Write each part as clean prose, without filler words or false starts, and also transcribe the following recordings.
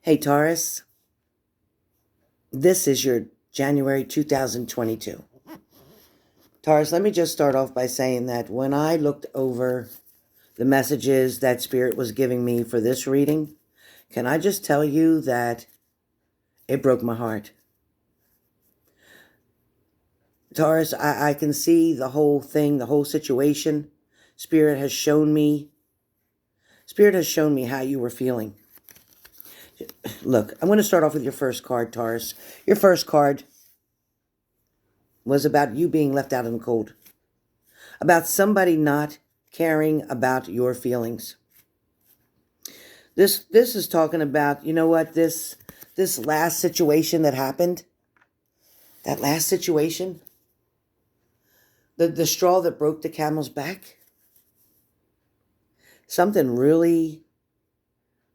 Hey Taurus, this is your January 2022. Taurus, let me just start off by saying that when I looked over the messages that Spirit was giving me for this reading, can I just tell you that it broke my heart? Taurus, I can see the whole thing, the whole situation. Spirit has shown me how you were feeling. Look, I'm going to start off with your first card, Taurus. Your first card was about you being left out in the cold, about somebody not caring about your feelings. This is talking about, you know what, this last situation that happened, that last situation, the straw that broke the camel's back, something really,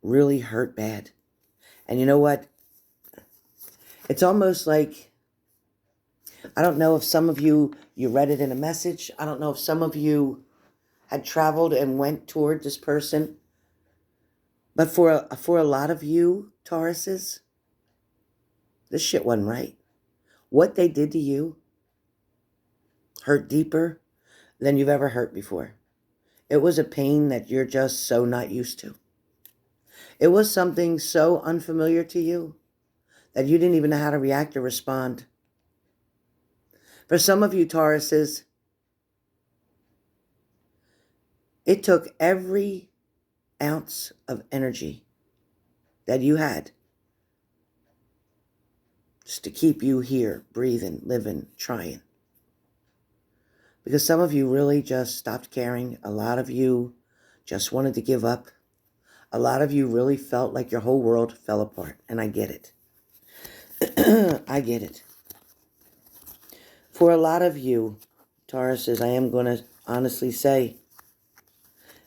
really hurt bad. And you know what? It's almost like, I don't know if some of you read it in a message. I don't know if some of you had traveled and went toward this person. But for a lot of you, Tauruses, this shit wasn't right. What they did to you hurt deeper than you've ever hurt before. It was a pain that you're just so not used to. It was something so unfamiliar to you that you didn't even know how to react or respond. For some of you Tauruses, it took every ounce of energy that you had just to keep you here, breathing, living, trying. Because some of you really just stopped caring. A lot of you just wanted to give up. A lot of you really felt like your whole world fell apart. And I get it. I get it. For a lot of you, Tauruses, I am going to honestly say,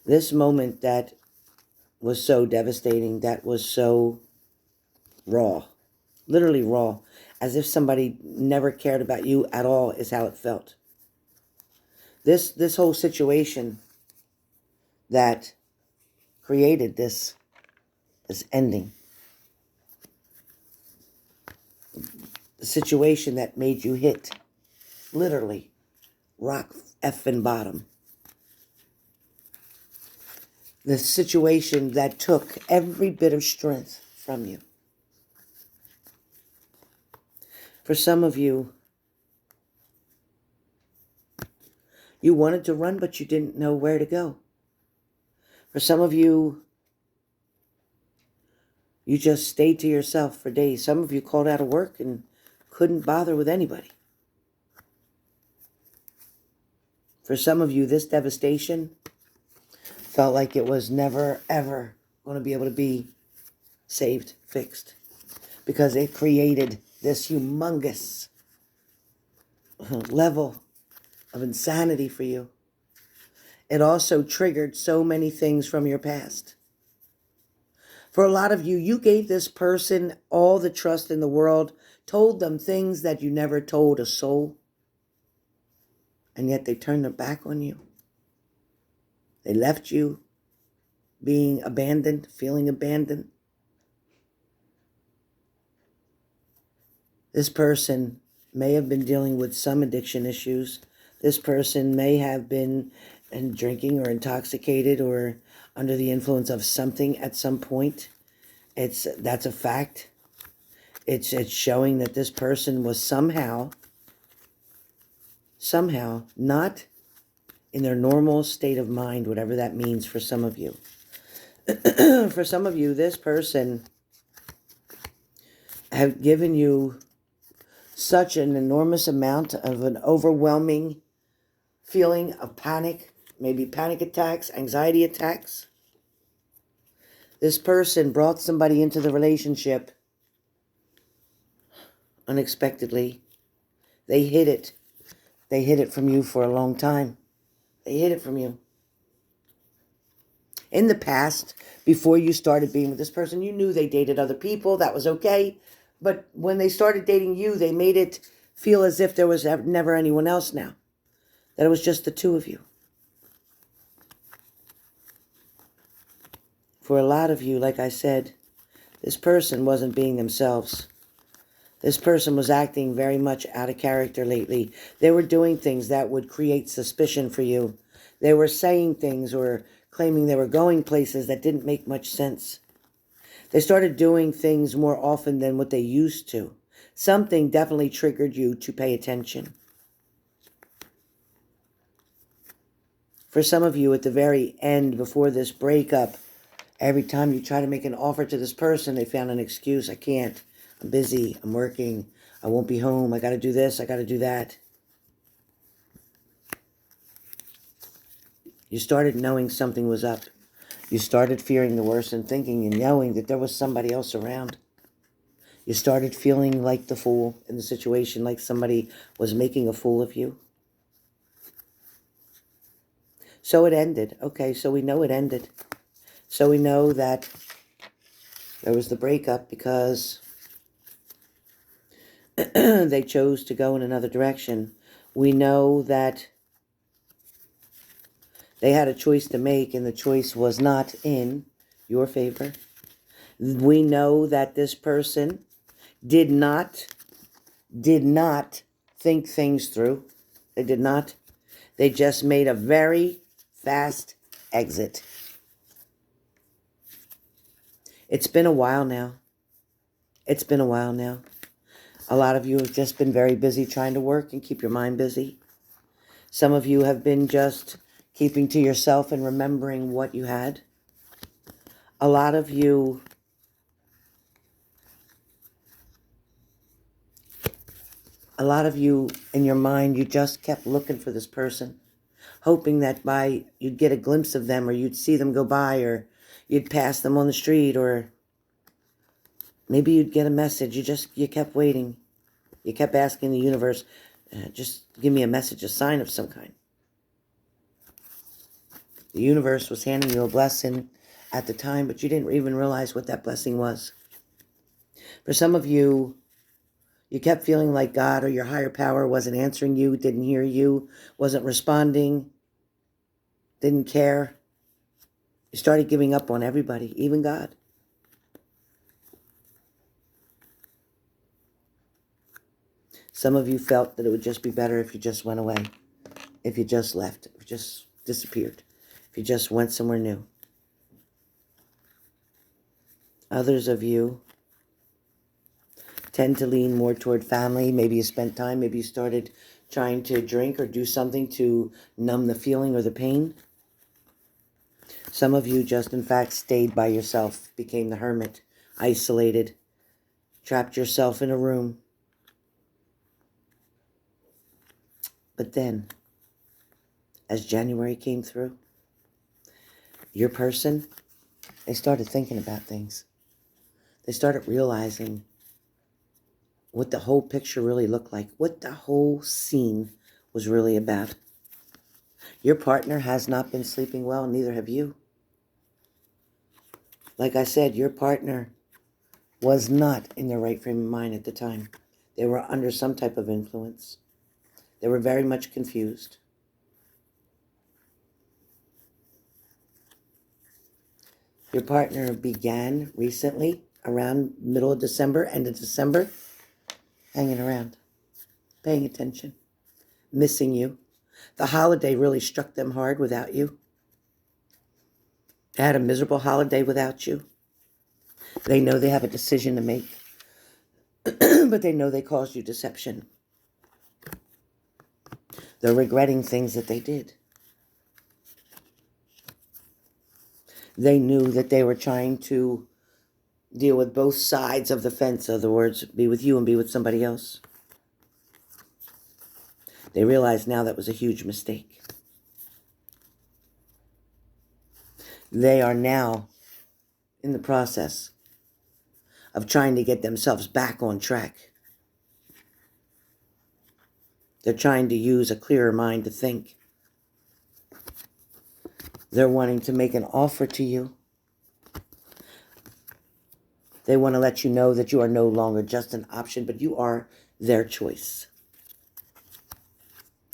this moment that was so devastating, that was so raw, literally raw, as if somebody never cared about you at all, is how it felt. This whole situation that created this ending, the situation that made you hit literally rock effing bottom, the situation that took every bit of strength from you. For some of you, you wanted to run, but you didn't know where to go. For some of you, you just stayed to yourself for days. Some of you called out of work and couldn't bother with anybody. For some of you, this devastation felt like it was never, ever going to be able to be saved, fixed, because it created this humongous level of insanity for you. It also triggered so many things from your past. For a lot of you, you gave this person all the trust in the world, told them things that you never told a soul, and yet they turned their back on you. They left you being abandoned, feeling abandoned. This person may have been dealing with some addiction issues. This person may have been drinking or intoxicated or under the influence of something at some point. That's a fact. It's showing that this person was somehow not in their normal state of mind, whatever that means for some of you. For some of you, this person have given you such an enormous amount of an overwhelming feeling of panic, maybe panic attacks, anxiety attacks. This person brought somebody into the relationship unexpectedly. They hid it. They hid it from you for a long time. They hid it from you. In the past, before you started being with this person, you knew they dated other people. That was okay. But when they started dating you, they made it feel as if there was never anyone else now. That it was just the two of you. For a lot of you, like I said, This person wasn't being themselves. This person was acting very much out of character lately. They were doing things that would create suspicion for you. They were saying things or claiming they were going places that didn't make much sense. They started doing things more often than what they used to. Something definitely triggered you to pay attention. For some of you, at the very end, before this breakup, every time you try to make an offer to this person, they found an excuse. I can't. I'm busy. I'm working. I won't be home. I got to do this. I got to do that. You started knowing something was up. You started fearing the worst and thinking and knowing that there was somebody else around. You started feeling like the fool in the situation, like somebody was making a fool of you. So it ended. Okay, so we know it ended. So we know that there was the breakup because they chose to go in another direction. We know that they had a choice to make, and the choice was not in your favor. We know that this person did not think things through. They did not. They just made a very fast exit. It's been a while now. It's been a while now. A lot of you have just been very busy trying to work and keep your mind busy. Some of you have been just keeping to yourself and remembering what you had. A lot of you in your mind, you just kept looking for this person, hoping that you'd get a glimpse of them, or you'd see them go by, or you'd pass them on the street, or maybe you'd get a message. You kept waiting. You kept asking the universe, just give me a message, a sign of some kind. The universe was handing you a blessing at the time, but you didn't even realize what that blessing was. For some of you, you kept feeling like God or your higher power wasn't answering you, didn't hear you, wasn't responding, didn't care. You started giving up on everybody, even God. Some of you felt that it would just be better if you just went away, if you just left, if you just disappeared, if you just went somewhere new. Others of you tend to lean more toward family. Maybe you spent time, maybe you started trying to drink or do something to numb the feeling or the pain. Some of you just, in fact, stayed by yourself, became the hermit, isolated, trapped yourself in a room. But then, as January came through, your person, they started thinking about things. They started realizing what the whole picture really looked like, what the whole scene was really about. Your partner has not been sleeping well, and neither have you. Like I said, your partner was not in their right frame of mind at the time. They were under some type of influence. They were very much confused. Your partner began recently, around middle of December, end of December, hanging around, paying attention, missing you. The holiday really struck them hard without you. They had a miserable holiday without you. They know they have a decision to make, but they know they caused you deception. They're regretting things that they did. They knew that they were trying to deal with both sides of the fence. In other words, be with you and be with somebody else. They realize now that was a huge mistake. They are now in the process of trying to get themselves back on track. They're trying to use a clearer mind to think. They're wanting to make an offer to you. They want to let you know that you are no longer just an option, but you are their choice.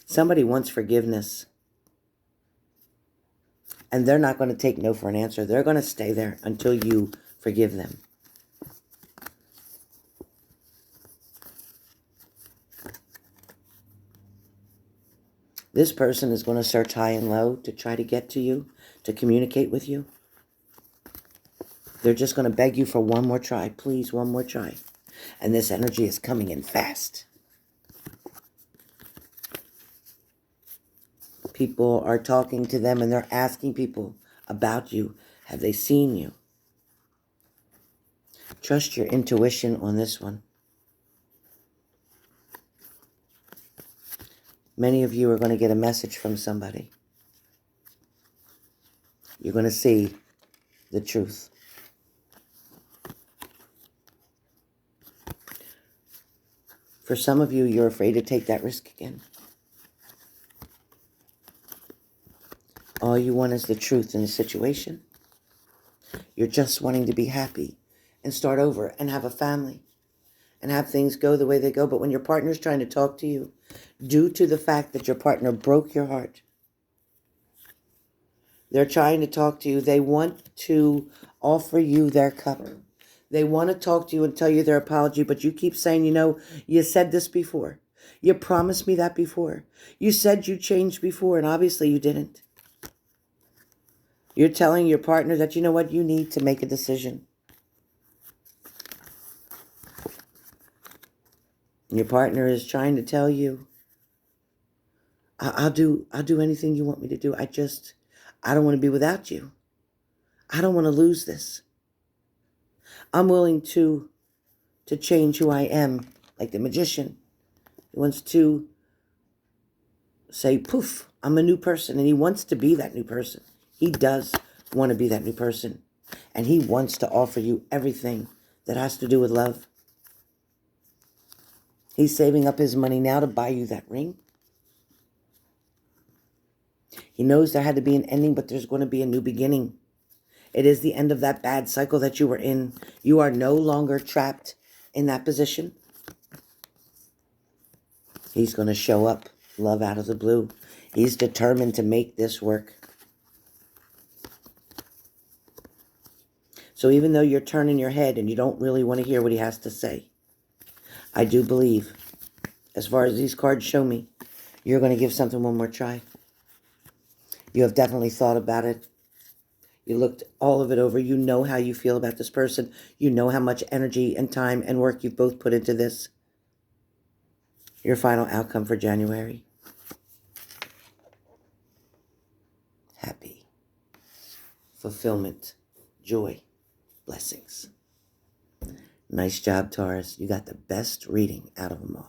Somebody wants forgiveness. And they're not going to take no for an answer. They're going to stay there until you forgive them. This person is going to search high and low to try to get to you, to communicate with you. They're just going to beg you for one more try. Please, one more try. And this energy is coming in fast. People are talking to them and they're asking people about you. Have they seen you? Trust your intuition on this one. Many of you are going to get a message from somebody. You're going to see the truth. For some of you, you're afraid to take that risk again. All you want is the truth in the situation. You're just wanting to be happy and start over and have a family and have things go the way they go. But when your partner's trying to talk to you, due to the fact that your partner broke your heart, they're trying to talk to you. They want to offer you their cup. They want to talk to you and tell you their apology, but you keep saying, you said this before. You promised me that before. You said you changed before, and obviously you didn't. You're telling your partner that, you need to make a decision. And your partner is trying to tell you, I'll do anything you want me to do. I don't want to be without you. I don't want to lose this. I'm willing to change who I am, like the magician. He wants to say, poof, I'm a new person. And he wants to be that new person. He does want to be that new person. And he wants to offer you everything that has to do with love. He's saving up his money now to buy you that ring. He knows there had to be an ending, but there's going to be a new beginning. It is the end of that bad cycle that you were in. You are no longer trapped in that position. He's going to show up, love out of the blue. He's determined to make this work. So even though you're turning your head and you don't really want to hear what he has to say, I do believe, as far as these cards show me, you're going to give something one more try. You have definitely thought about it. You looked all of it over. You know how you feel about this person. You know how much energy and time and work you've both put into this. Your final outcome for January. Happy. Fulfillment. Joy. Blessings. Nice job, Taurus. You got the best reading out of them all.